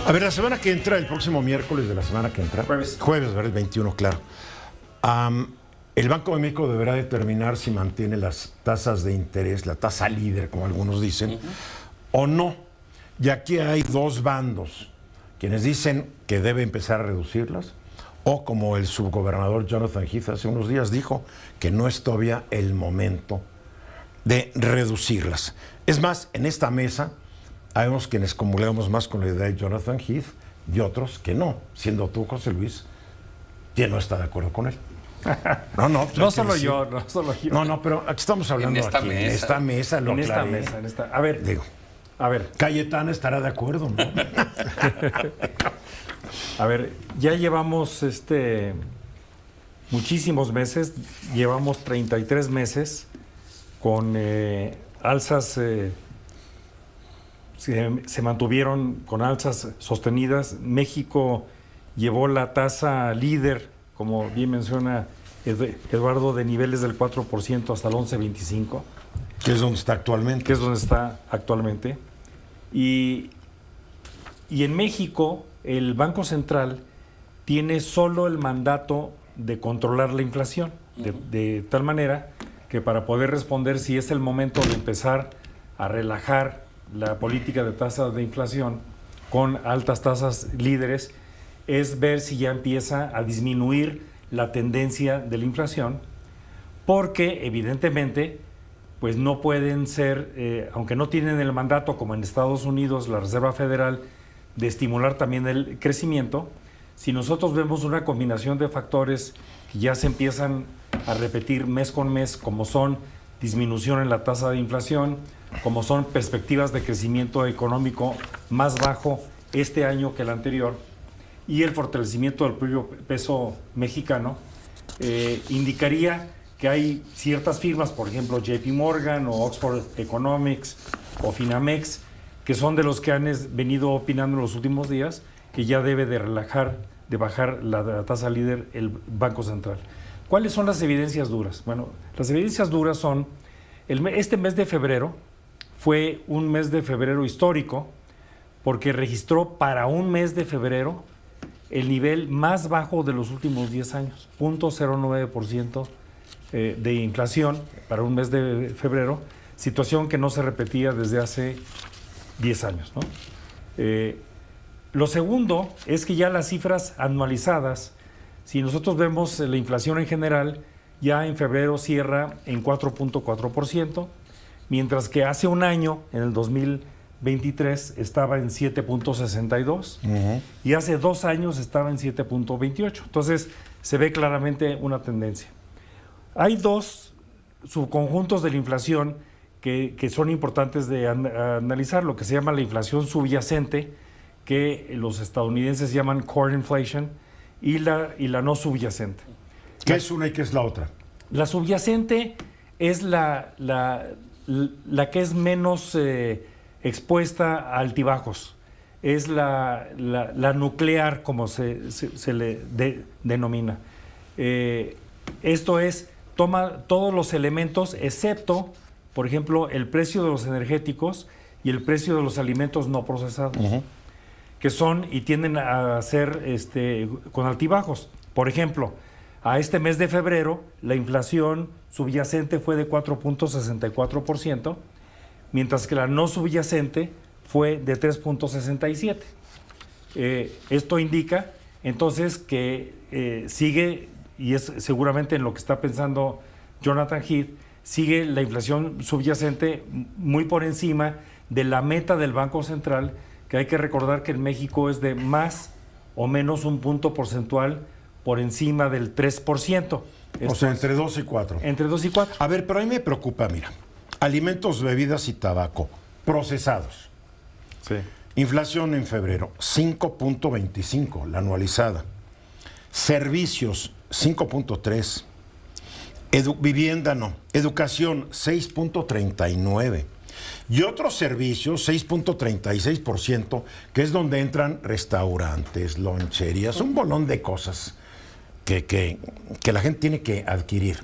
A ver, la semana que entra, el próximo miércoles de la semana que entra. Jueves, ¿verdad? El 21, claro. El Banco de México deberá determinar si mantiene las tasas de interés, la tasa líder, como algunos dicen, o no. Y aquí hay dos bandos, quienes dicen que debe empezar a reducirlas, o como el subgobernador Jonathan Heath hace unos días dijo, que no es todavía el momento de reducirlas. Es más, en esta mesa habemos quienes comulgamos más con la idea de Jonathan Heath y otros que no, siendo tú, José Luis, quien no está de acuerdo con él. No solo yo. No, pero aquí estamos hablando en esta mesa. A ver, digo, Cayetana estará de acuerdo, ¿no? A ver, ya llevamos muchísimos meses, llevamos 33 meses con alzas, se mantuvieron con alzas sostenidas. México llevó la tasa líder, como bien menciona Eduardo, de niveles del 4% hasta el 11.25. Que es donde está actualmente. Y en México, el Banco Central tiene solo el mandato de controlar la inflación, de tal manera que para poder responder si es el momento de empezar a relajar la política de tasa de inflación con altas tasas líderes, es ver si ya empieza a disminuir la tendencia de la inflación, porque evidentemente pues no pueden ser, aunque no tienen el mandato como en Estados Unidos, la Reserva Federal, de estimular también el crecimiento. Si nosotros vemos una combinación de factores que ya se empiezan a repetir mes con mes, como son disminución en la tasa de inflación, como son perspectivas de crecimiento económico más bajo este año que el anterior, y el fortalecimiento del propio peso mexicano, indicaría que hay ciertas firmas, por ejemplo JP Morgan o Oxford Economics o Finamex, que son de los que han venido opinando en los últimos días que ya debe de bajar la tasa líder el Banco Central. ¿Cuáles son las evidencias duras? Bueno, las evidencias duras son, este mes de febrero fue un mes de febrero histórico, porque registró para un mes de febrero el nivel más bajo de los últimos 10 años, 0.09% de inflación para un mes de febrero, situación que no se repetía desde hace 10 años, ¿no? Lo segundo es que ya las cifras anualizadas, si nosotros vemos la inflación en general, ya en febrero cierra en 4.4%, mientras que hace un año, en el 2023, estaba en 7.62%, y hace 2 años estaba en 7.28%. Entonces, se ve claramente una tendencia. Hay dos subconjuntos de la inflación que son importantes de analizar, lo que se llama la inflación subyacente, que los estadounidenses llaman core inflation, y la no subyacente. ¿Qué es una y qué es la otra? La subyacente es la que es menos expuesta a altibajos. Es la nuclear, como se le denomina. Esto es, toma todos los elementos, excepto, por ejemplo, el precio de los energéticos y el precio de los alimentos no procesados, que son y tienden a ser con altibajos. Por ejemplo, a este mes de febrero, la inflación subyacente fue de 4.64%, mientras que la no subyacente fue de 3.67%. Esto indica entonces que sigue, y es seguramente en lo que está pensando Jonathan Heath, sigue la inflación subyacente muy por encima de la meta del Banco Central, que hay que recordar que en México es de más o menos un punto porcentual por encima del 3%. O sea, entre 2 y 4. Entre 2 y 4. A ver, pero a mí me preocupa, mira, alimentos, bebidas y tabaco procesados. Sí. Inflación en febrero, 5.25, la anualizada. Servicios, 5.3. Vivienda no. Educación, 6.39. Y otros servicios, 6.36%, que es donde entran restaurantes, loncherías, un bolón de cosas que la gente tiene que adquirir.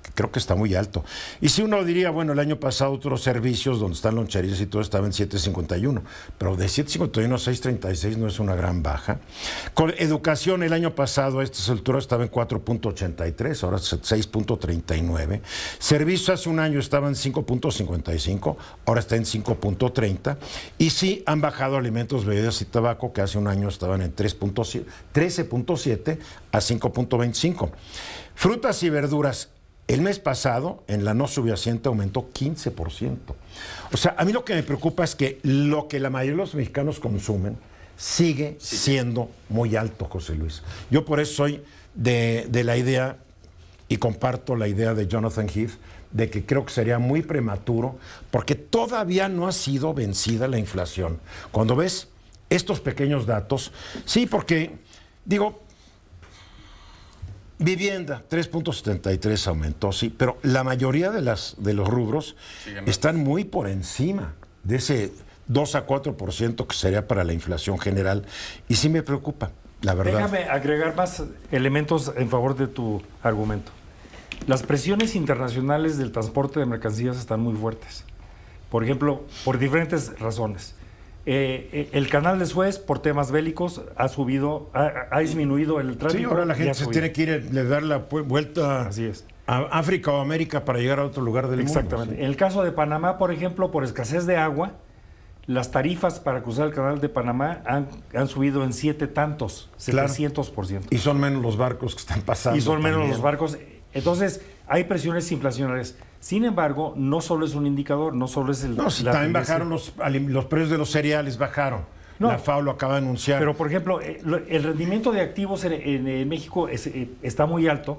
que creo que está muy alto. Y si uno diría, bueno, el año pasado otros servicios donde están loncherías y todo estaba en 7.51, pero de 7.51 a 6.36 no es una gran baja. Con educación, el año pasado a estas alturas estaba en 4.83, ahora es 6.39. Servicios hace un año estaba en 5.55, ahora está en 5.30. Y sí han bajado alimentos, bebidas y tabaco, que hace un año estaban en 13.7 a 5.25. Frutas y verduras, el mes pasado, en la no subyacente, aumentó 15%. O sea, a mí lo que me preocupa es que lo que la mayoría de los mexicanos consumen sigue siendo muy alto, José Luis. Yo por eso soy de la idea, y comparto la idea de Jonathan Heath, de que creo que sería muy prematuro, porque todavía no ha sido vencida la inflación. Cuando ves estos pequeños datos, sí, porque, digo, vivienda, 3.73 aumentó, sí, pero la mayoría de los rubros están muy por encima de ese 2 a 4% que sería para la inflación general, y sí me preocupa, la verdad. Déjame agregar más elementos en favor de tu argumento. Las presiones internacionales del transporte de mercancías están muy fuertes. Por ejemplo, por diferentes razones. El canal de Suez, por temas bélicos, ha disminuido el tráfico. Sí, ahora la gente se tiene que ir, dar la vuelta a África o América para llegar a otro lugar del mundo. Exactamente. Sí. En el caso de Panamá, por ejemplo, por escasez de agua, las tarifas para cruzar el canal de Panamá han subido en 700%. Y son menos los barcos que están pasando. Y son menos los barcos. Entonces, hay presiones inflacionarias. Sin embargo, no solo es un indicador, no solo es el... No, si también bajaron los precios de los cereales, bajaron. No, la FAO lo acaba de anunciar. Pero, por ejemplo, el rendimiento de activos en México está muy alto,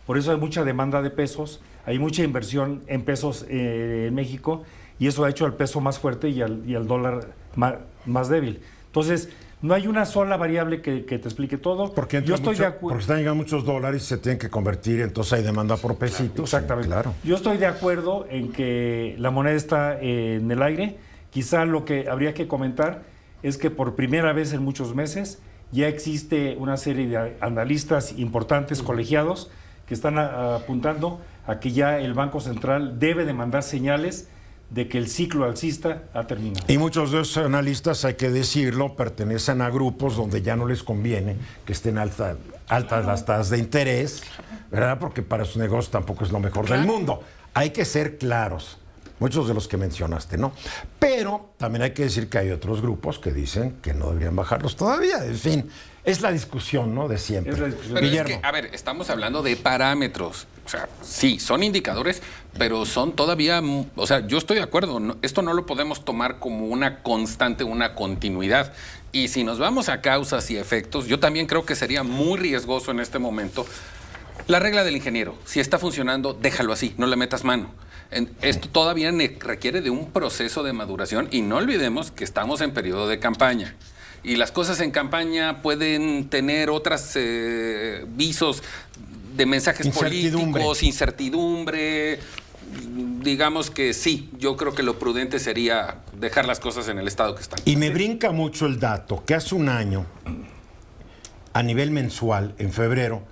por eso hay mucha demanda de pesos, hay mucha inversión en pesos en México, y eso ha hecho al peso más fuerte y al dólar más débil. Entonces, no hay una sola variable que te explique todo. Porque están llegando muchos dólares y se tienen que convertir, entonces hay demanda por pesitos. Claro, exactamente. Claro. Yo estoy de acuerdo en que la moneda está en el aire. Quizá lo que habría que comentar es que por primera vez en muchos meses ya existe una serie de analistas importantes, colegiados, que están apuntando a que ya el Banco Central debe de mandar señales de que el ciclo alcista ha terminado. Y muchos de esos analistas, hay que decirlo, pertenecen a grupos donde ya no les conviene que estén altas las tasas de interés, ¿verdad? Porque para sus negocios tampoco es lo mejor del mundo. Hay que ser claros, muchos de los que mencionaste, ¿no? Pero también hay que decir que hay otros grupos que dicen que no deberían bajarlos todavía. En fin, es la discusión, ¿no? De siempre. Pero es que, a ver, estamos hablando de parámetros. O sea, sí, son indicadores, pero son todavía... O sea, yo estoy de acuerdo. Esto no lo podemos tomar como una constante, una continuidad. Y si nos vamos a causas y efectos, yo también creo que sería muy riesgoso en este momento. La regla del ingeniero, si está funcionando, déjalo así, no le metas mano. Esto todavía requiere de un proceso de maduración y no olvidemos que estamos en periodo de campaña. Y las cosas en campaña pueden tener otros visos de mensajes políticos, incertidumbre. Digamos que sí, yo creo que lo prudente sería dejar las cosas en el estado que están. Y me brinca mucho el dato que hace un año, a nivel mensual, en febrero,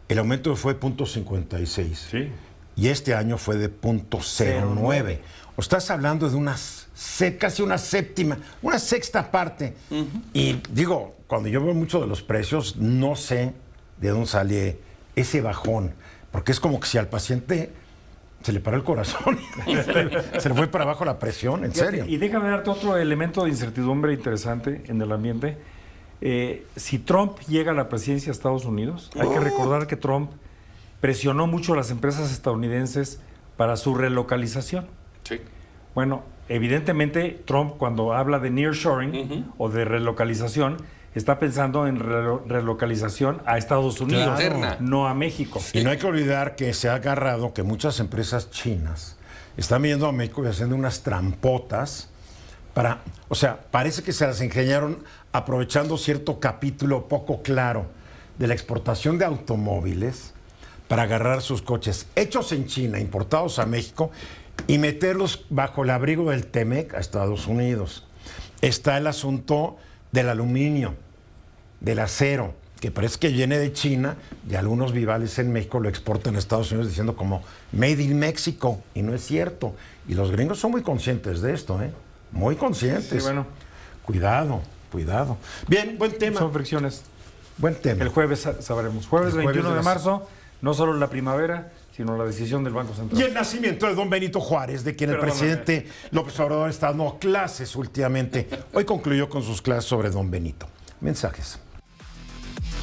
el aumento fue 0.56. Sí. Y este año fue de 0.09. O estás hablando de casi una sexta parte. Y digo, cuando yo veo mucho de los precios, no sé de dónde sale ese bajón. Porque es como que si al paciente se le paró el corazón, se le fue para abajo la presión, en serio. Y déjame darte otro elemento de incertidumbre interesante en el ambiente. Si Trump llega a la presidencia de Estados Unidos, hay que recordar que Trump presionó mucho a las empresas estadounidenses para su relocalización. Sí. Bueno, evidentemente Trump, cuando habla de nearshoring o de relocalización, está pensando en relocalización a Estados Unidos, no a México. Y no hay que olvidar que se ha agarrado que muchas empresas chinas están viniendo a México y haciendo unas trampotas o sea, parece que se las ingeniaron aprovechando cierto capítulo poco claro de la exportación de automóviles para agarrar sus coches hechos en China, importados a México, y meterlos bajo el abrigo del TEMEC a Estados Unidos. Está el asunto del aluminio, del acero, que parece que viene de China y algunos vivales en México lo exportan a Estados Unidos diciendo como Made in Mexico, y no es cierto. Y los gringos son muy conscientes de esto, muy conscientes. Sí, bueno. Cuidado. Bien, buen tema. Son fricciones. Buen tema. El jueves sabremos. Jueves El jueves 21 de de marzo, no solo la primavera, sino la decisión del Banco Central. Y el nacimiento de don Benito Juárez, de quien el presidente López Obrador está dando clases últimamente. Hoy concluyó con sus clases sobre don Benito. Mensajes.